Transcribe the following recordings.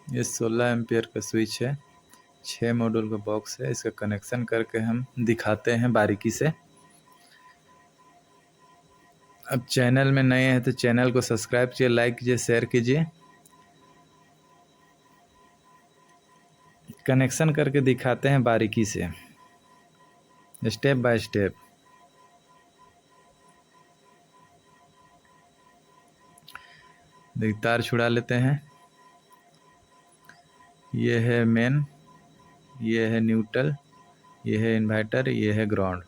ये 16 एम्पियर का स्विच है, 6 मॉड्यूल का बॉक्स है। इसका कनेक्शन करके हम दिखाते हैं बारीकी से। अब चैनल में नए हैं तो चैनल को सब्सक्राइब कीजिए, लाइक कीजिए, शेयर कीजिए। कनेक्शन करके दिखाते हैं बारीकी से, स्टेप बाय स्टेप। देखिए तार छुड़ा लेते हैं। ये है मेन, ये है न्यूट्रल, ये है इन्वर्टर, ये है ग्राउंड।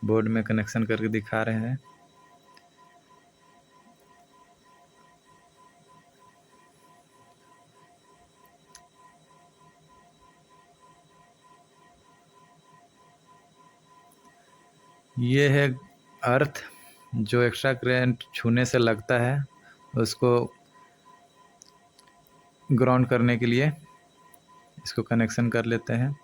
बोर्ड में कनेक्शन करके दिखा रहे हैं। ये है अर्थ, जो एक्स्ट्रा करंट छूने से लगता है उसको ग्राउंड करने के लिए इसको कनेक्शन कर लेते हैं।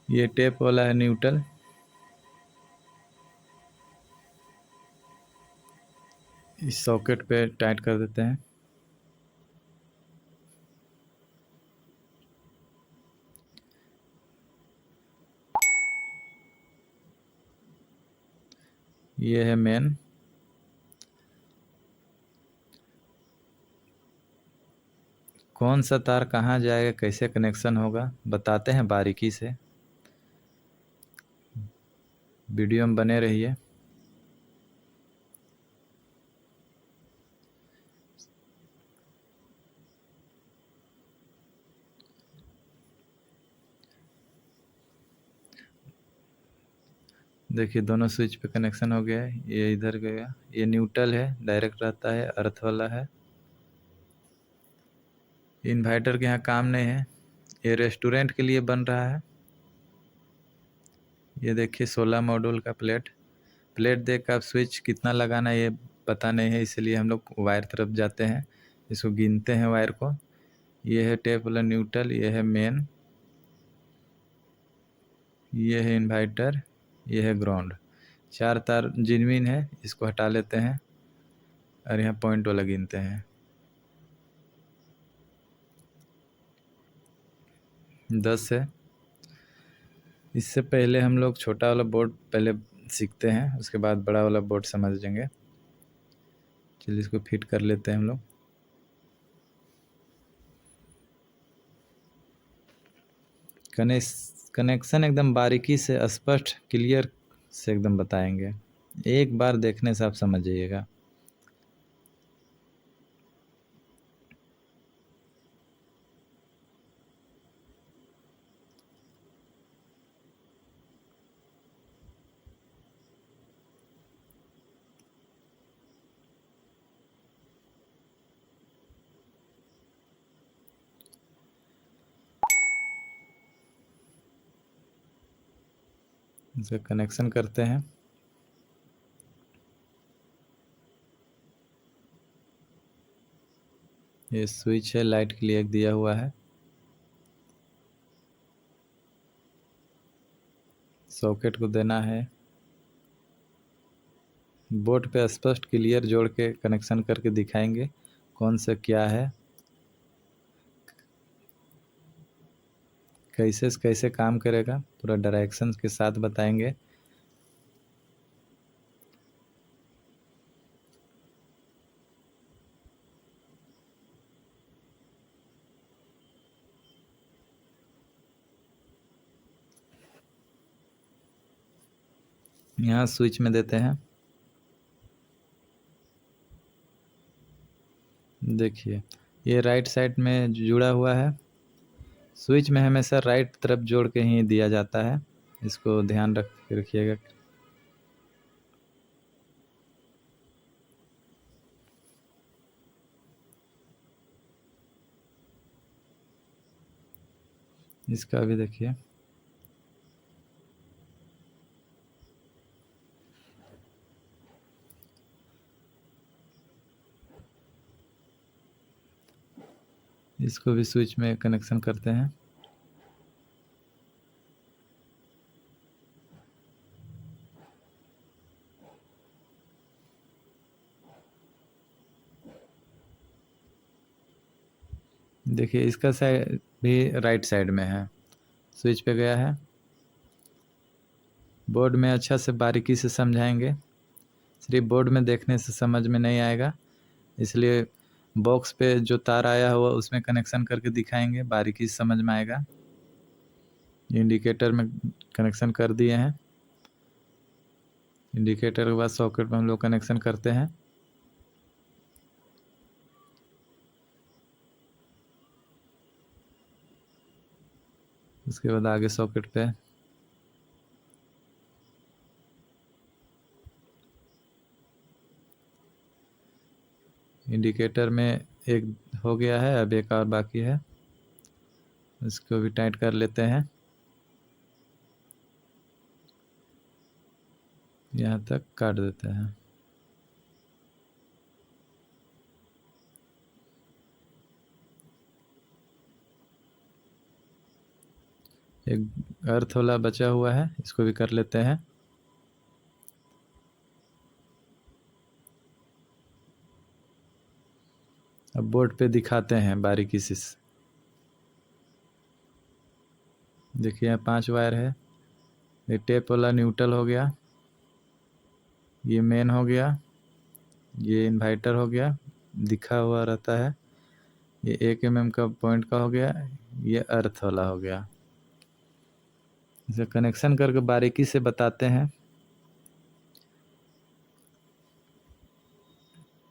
ये टेप वाला है न्यूट्रल। इस सॉकेट पे टाइट कर देते हैं। ये है मेन। कौन सा तार कहाँ जाएगा, कैसे कनेक्शन होगा, बताते हैं बारीकी से। वीडियो में बने रहिए। देखिए दोनों स्विच पे कनेक्शन हो गया है। ये इधर गया, ये न्यूट्रल है, डायरेक्ट रहता है, अर्थ वाला है। इन्वर्टर के यहाँ काम नहीं है, ये रेस्टोरेंट के लिए बन रहा है। ये देखिए 16 मॉड्यूल का प्लेट देख कर आप स्विच कितना लगाना है ये पता नहीं है, इसलिए हम लोग वायर तरफ जाते हैं, इसको गिनते हैं वायर को। ये है टेप वाला न्यूट्रल, ये है मेन, ये है इन्वर्टर, ये है ग्राउंड। 4 तार जेन्युइन है, इसको हटा लेते हैं और यहाँ पॉइंट वाला गिनते हैं। 10 है। इससे पहले हम लोग छोटा वाला बोर्ड पहले सीखते हैं, उसके बाद बड़ा वाला बोर्ड समझ लेंगे। चलिए इसको फिट कर लेते हैं हम लोग। कनेक्शन एकदम बारीकी से, स्पष्ट, क्लियर से एकदम बताएंगे। एक बार देखने से आप समझ जाइएगा। इसे कनेक्शन करते हैं। ये स्विच है, लाइट के लिए एक दिया हुआ है। सॉकेट को देना है। बोर्ड पे स्पष्ट क्लियर जोड़ के कनेक्शन करके दिखाएंगे कौन सा क्या है, कैसे कैसे काम करेगा, पूरा डायरेक्शन के साथ बताएंगे। यहाँ स्विच में देते हैं। देखिए ये राइट साइड में जुड़ा हुआ है। स्विच में हमेशा राइट तरफ जोड़ के ही दिया जाता है, इसको ध्यान रखिएगा। इसका भी देखिए। इसको भी स्विच में कनेक्शन करते हैं। देखिए इसका साइड भी राइट साइड में है, स्विच पे गया है। बोर्ड में अच्छा से बारीकी से समझाएंगे, सिर्फ बोर्ड में देखने से समझ में नहीं आएगा, इसलिए बॉक्स पे जो तार आया हुआ उसमें कनेक्शन करके दिखाएंगे, बारीकी से समझ में आएगा। इंडिकेटर में कनेक्शन कर दिए हैं, इंडिकेटर के बाद सॉकेट में हम लोग कनेक्शन करते हैं। उसके बाद आगे सॉकेट पे इंडिकेटर में एक हो गया है, अब एक और बाकी है, इसको भी टाइट कर लेते हैं। यहाँ तक काट देते हैं। एक अर्थ वाला बचा हुआ है, इसको भी कर लेते हैं। अब बोर्ड पे दिखाते हैं बारीकी से। देखिए यहाँ 5 वायर है। ये टेप वाला न्यूट्रल हो गया, ये मेन हो गया, ये इन्वर्टर हो गया, दिखा हुआ रहता है। ये 1 mm का पॉइंट का हो गया, ये अर्थ वाला हो गया। इसे कनेक्शन करके बारीकी से बताते हैं।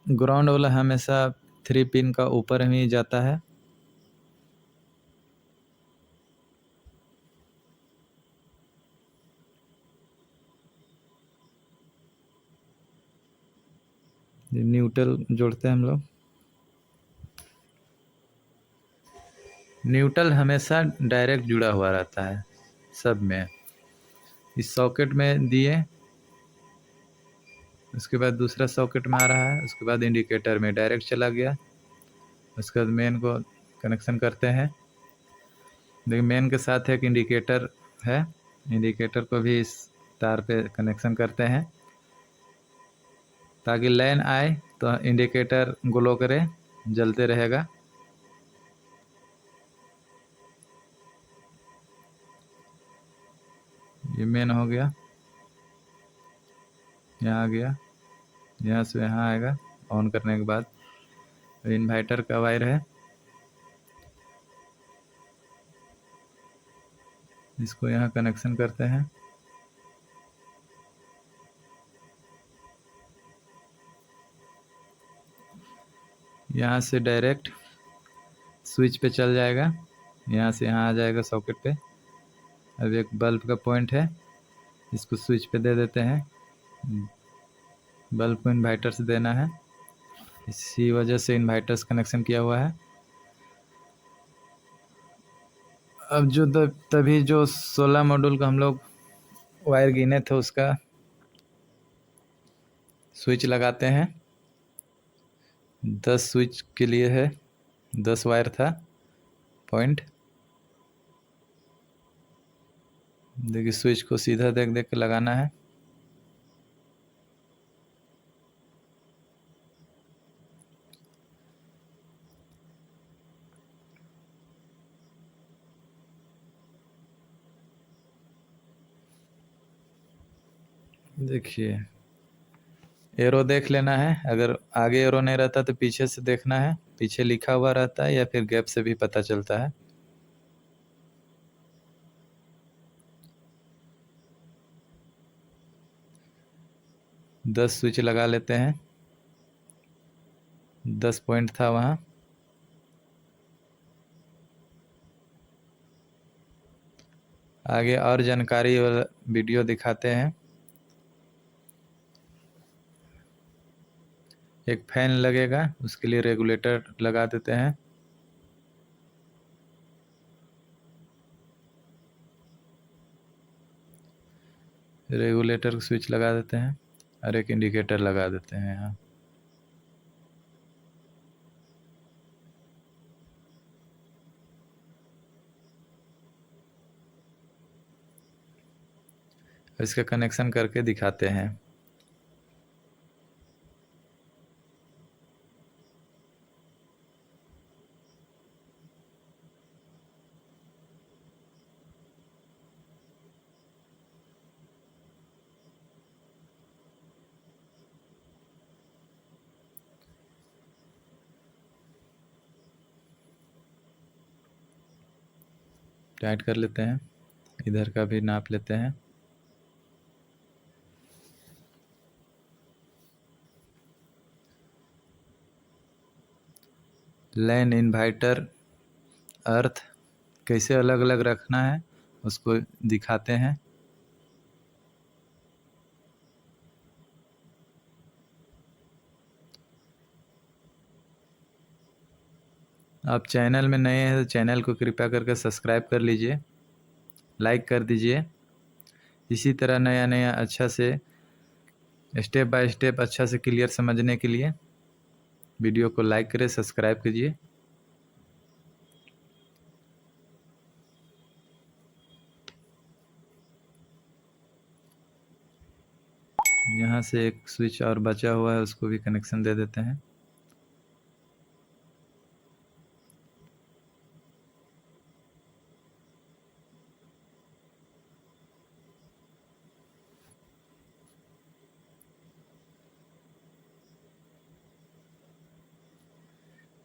ग्राउंड वाला हमेशा 3 पिन का ऊपर ही जाता है। न्यूट्रल जोड़ते हैं हम लोग। न्यूट्रल हमेशा डायरेक्ट जुड़ा हुआ रहता है सब में। इस सॉकेट में दिए, उसके बाद दूसरा सॉकेट में आ रहा है, उसके बाद इंडिकेटर में डायरेक्ट चला गया। उसके बाद मेन को कनेक्शन करते हैं। देखिए मेन के साथ एक इंडिकेटर है, इंडिकेटर को भी इस तार पे कनेक्शन करते हैं ताकि लाइन आए तो इंडिकेटर ग्लो करे, जलते रहेगा। ये मेन हो गया, यहाँ आ गया, यहाँ से यहाँ आएगा ऑन करने के बाद। इन्वर्टर का वायर है, इसको यहाँ कनेक्शन करते हैं। यहाँ से डायरेक्ट स्विच पे चल जाएगा, यहाँ से यहाँ आ जाएगा सॉकेट पे। अब एक बल्ब का पॉइंट है, इसको स्विच पे दे देते हैं। बल्ब को इन्वर्टर से देना है, इसी वजह से इन्वर्टर से कनेक्शन किया हुआ है। अब जो तभी जो 16 मॉड्यूल का हम लोग वायर गिने थे उसका स्विच लगाते हैं। 10 स्विच के लिए है, 10 वायर था पॉइंट। देखिए स्विच को सीधा देख देख के लगाना है। देखिए एरो देख लेना है, अगर आगे एरो नहीं रहता तो पीछे से देखना है, पीछे लिखा हुआ रहता है या फिर गैप से भी पता चलता है। दस स्विच लगा लेते हैं, 10 पॉइंट था वहाँ। आगे और जानकारी वाला वीडियो दिखाते हैं। एक फैन लगेगा, उसके लिए रेगुलेटर लगा देते हैं। रेगुलेटर स्विच लगा देते हैं और एक इंडिकेटर लगा देते हैं यहाँ। इसका कनेक्शन करके दिखाते हैं। टाइट कर लेते हैं, इधर का भी नाप लेते हैं। लैन, इन्वर्टर, अर्थ कैसे अलग अलग रखना है उसको दिखाते हैं। आप चैनल में नए हैं तो चैनल को कृपया करके सब्सक्राइब कर लीजिए, लाइक कर दीजिए। इसी तरह नया नया अच्छा से स्टेप बाय स्टेप अच्छा से क्लियर समझने के लिए वीडियो को लाइक करें, सब्सक्राइब कीजिए। यहाँ से एक स्विच और बचा हुआ है, उसको भी कनेक्शन दे देते हैं।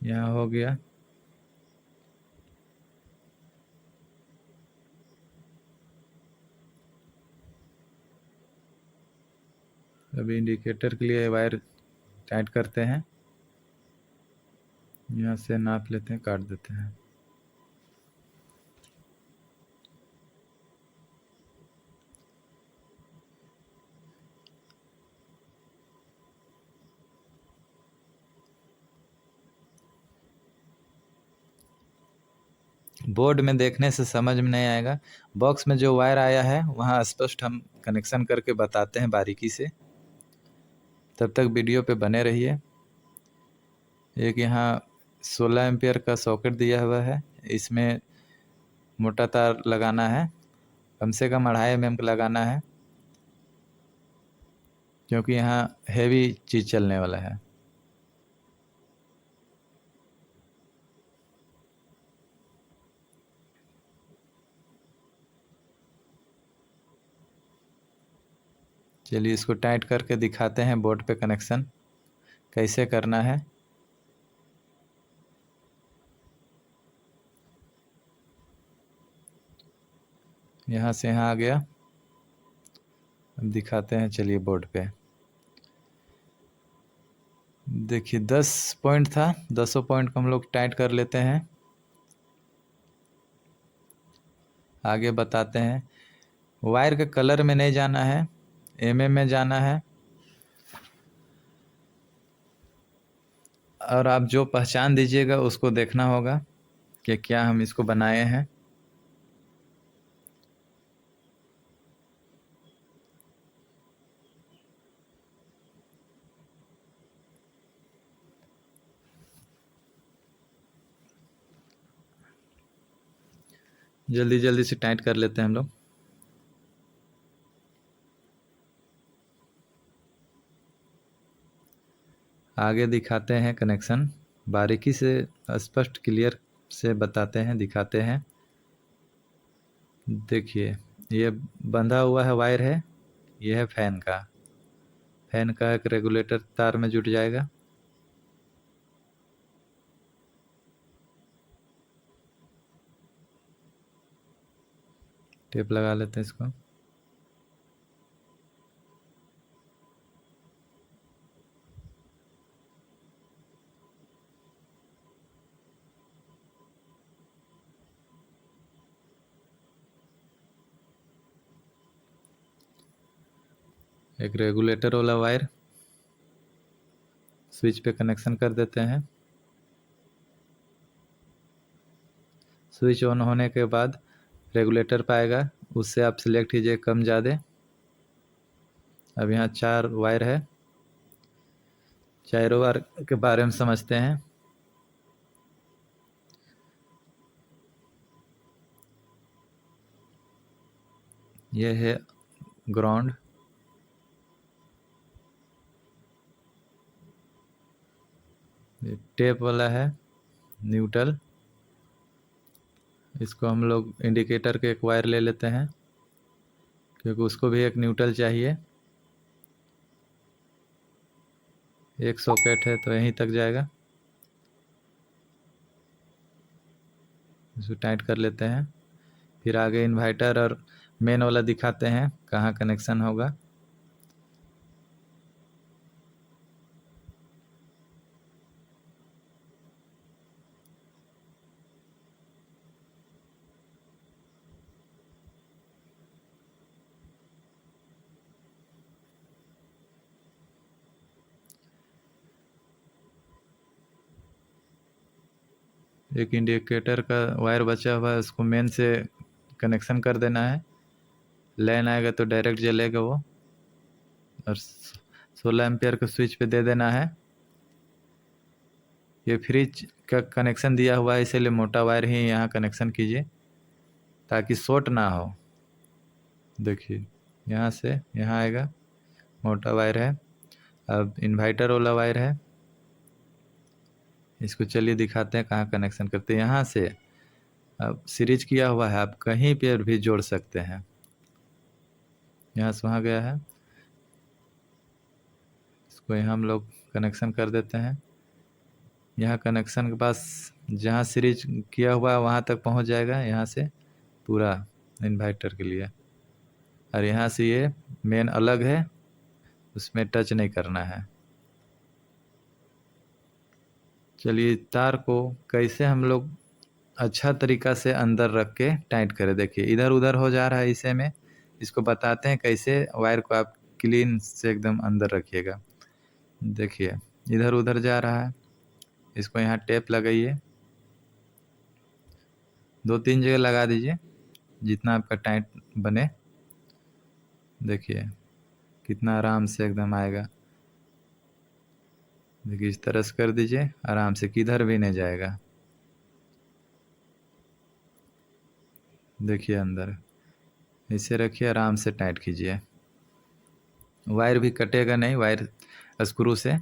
यहाँ हो गया। अभी इंडिकेटर के लिए वायर टाइट करते हैं। यहाँ से नाप लेते हैं, काट देते हैं। बोर्ड में देखने से समझ में नहीं आएगा, बॉक्स में जो वायर आया है वहाँ स्पष्ट हम कनेक्शन करके बताते हैं बारीकी से। तब तक वीडियो पे बने रहिए। एक यहाँ 16 एम्पियर का सॉकेट दिया हुआ है, इसमें मोटा तार लगाना है, कम से कम 2.5 mm का लगाना है, क्योंकि यहाँ हैवी चीज़ चलने वाला है। चलिए इसको टाइट करके दिखाते हैं बोर्ड पे कनेक्शन कैसे करना है। यहाँ से यहाँ आ गया। अब दिखाते हैं, चलिए बोर्ड पे देखिए 10 पॉइंट था, 10 पॉइंट को हम लोग टाइट कर लेते हैं। आगे बताते हैं, वायर के कलर में नहीं जाना है, mm में जाना है। और आप जो पहचान दीजिएगा उसको देखना होगा कि क्या हम इसको बनाए हैं। जल्दी जल्दी से टाइट कर लेते हैं हम लोग। आगे दिखाते हैं कनेक्शन, बारीकी से स्पष्ट क्लियर से बताते हैं, दिखाते हैं। देखिए ये बंधा हुआ है वायर है, ये है फैन का। फैन का एक रेगुलेटर तार में जुट जाएगा। टेप लगा लेते हैं इसको। एक रेगुलेटर वाला वायर स्विच पे कनेक्शन कर देते हैं। स्विच ऑन होने के बाद रेगुलेटर पाएगा, उससे आप सिलेक्ट कीजिए कम ज़्यादा। अब यहाँ 4 वायर है, चारों वायर के बारे में समझते हैं। ये है ग्राउंड, टेप वाला है न्यूट्रल। इसको हम लोग इंडिकेटर के एक वायर ले लेते हैं, क्योंकि उसको भी एक न्यूट्रल चाहिए। एक सॉकेट है तो यहीं तक जाएगा। इसको टाइट कर लेते हैं। फिर आगे इन्वर्टर और मेन वाला दिखाते हैं कहाँ कनेक्शन होगा। एक इंडिकेटर का वायर बचा हुआ है, उसको मेन से कनेक्शन कर देना है। लाइन आएगा तो डायरेक्ट जलेगा वो। और 16 एम्पियर का स्विच पे दे देना है। ये फ्रिज का कनेक्शन दिया हुआ है, इसीलिए मोटा वायर ही यहाँ कनेक्शन कीजिए ताकि शॉर्ट ना हो। देखिए यहाँ से यहाँ आएगा, मोटा वायर है। अब इन्वर्टर वाला वायर है, इसको चलिए दिखाते हैं कहाँ कनेक्शन करते हैं। यहाँ से अब सीरीज किया हुआ है, आप कहीं पर भी जोड़ सकते हैं। यहाँ से वहाँ गया है, इसको यहाँ हम लोग कनेक्शन कर देते हैं। यहाँ कनेक्शन के पास जहाँ सीरीज किया हुआ है वहाँ तक पहुँच जाएगा, यहाँ से पूरा इन्वर्टर के लिए। और यहाँ से ये मेन अलग है, उसमें टच नहीं करना है। चलिए तार को कैसे हम लोग अच्छा तरीका से अंदर रख के टाइट करें। देखिए इधर उधर हो जा रहा है, इसे में इसको बताते हैं कैसे वायर को आप क्लीन से एकदम अंदर रखिएगा। देखिए इधर उधर जा रहा है, इसको यहाँ टेप लगाइए, 2-3 जगह लगा दीजिए जितना आपका टाइट बने। देखिए कितना आराम से एकदम आएगा। देखिए इस तरह से कर दीजिए आराम से, किधर भी नहीं जाएगा। देखिए अंदर इसे रखिए, आराम से टाइट कीजिए, वायर भी कटेगा नहीं वायर स्क्रू से।